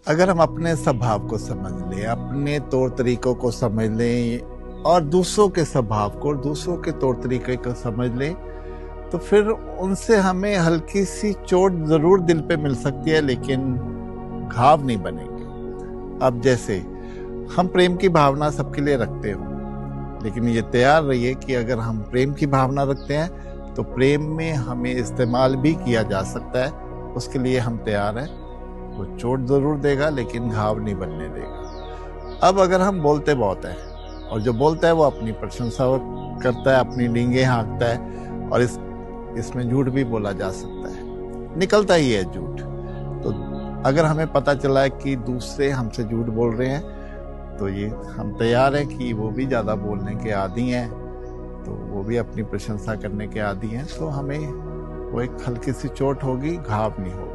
अगर हम अपने स्वभाव को समझ लें, अपने तौर तरीकों को समझ लें और दूसरों के स्वभाव को और दूसरों के तौर तरीके को समझ लें, तो फिर उनसे हमें हल्की सी चोट जरूर दिल पे मिल सकती है, लेकिन घाव नहीं बनेंगे। अब जैसे हम प्रेम की भावना सबके लिए रखते हो, लेकिन ये तैयार रहिए कि अगर हम प्रेम की भावना रखते हैं तो प्रेम में हमें इस्तेमाल भी किया जा सकता है। उसके लिए हम तैयार हैं। वो चोट जरूर देगा, लेकिन घाव नहीं बनने देगा। अब अगर हम बोलते बहुत हैं, और जो बोलता है वो अपनी प्रशंसा करता है, अपनी डींगे हाँकता है, और इसमें झूठ भी बोला जा सकता है, निकलता ही है झूठ। तो अगर हमें पता चला है कि दूसरे हमसे झूठ बोल रहे हैं, तो ये हम तैयार हैं कि वो भी ज़्यादा बोलने के आदी हैं, तो वो भी अपनी प्रशंसा करने के आदी हैं, तो हमें वो एक हल्की सी चोट होगी, घाव नहीं होगा।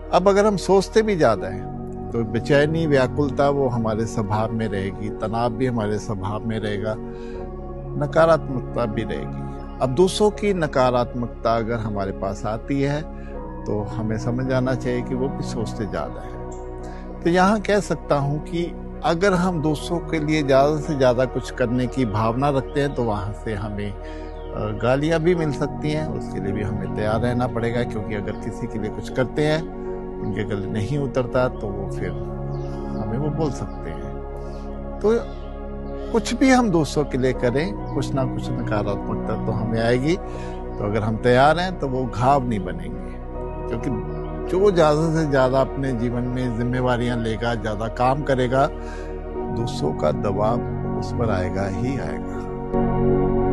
अब अगर हम सोचते भी ज़्यादा हैं तो बेचैनी, व्याकुलता वो हमारे स्वभाव में रहेगी, तनाव भी हमारे स्वभाव में रहेगा, नकारात्मकता भी रहेगी। अब दूसरों की नकारात्मकता अगर हमारे पास आती है तो हमें समझ आना चाहिए कि वो भी सोचते ज़्यादा है। तो यहाँ कह सकता हूँ कि अगर हम दूसरों के लिए ज़्यादा से ज़्यादा कुछ करने की भावना रखते हैं तो वहाँ से हमें गालियाँ भी मिल सकती हैं। उसके लिए भी हमें तैयार रहना पड़ेगा, क्योंकि अगर किसी के लिए कुछ करते हैं, उनके गले नहीं उतरता, तो वो फिर हमें वो बोल सकते हैं। तो कुछ भी हम दूसरों के लिए करें, कुछ ना कुछ नकारात्मकता तो हमें आएगी। तो अगर हम तैयार हैं तो वो घाव नहीं बनेंगे, क्योंकि जो ज़्यादा से ज़्यादा अपने जीवन में जिम्मेवारियां लेगा, ज़्यादा काम करेगा, दूसरों का दबाव उस पर आएगा ही आएगा।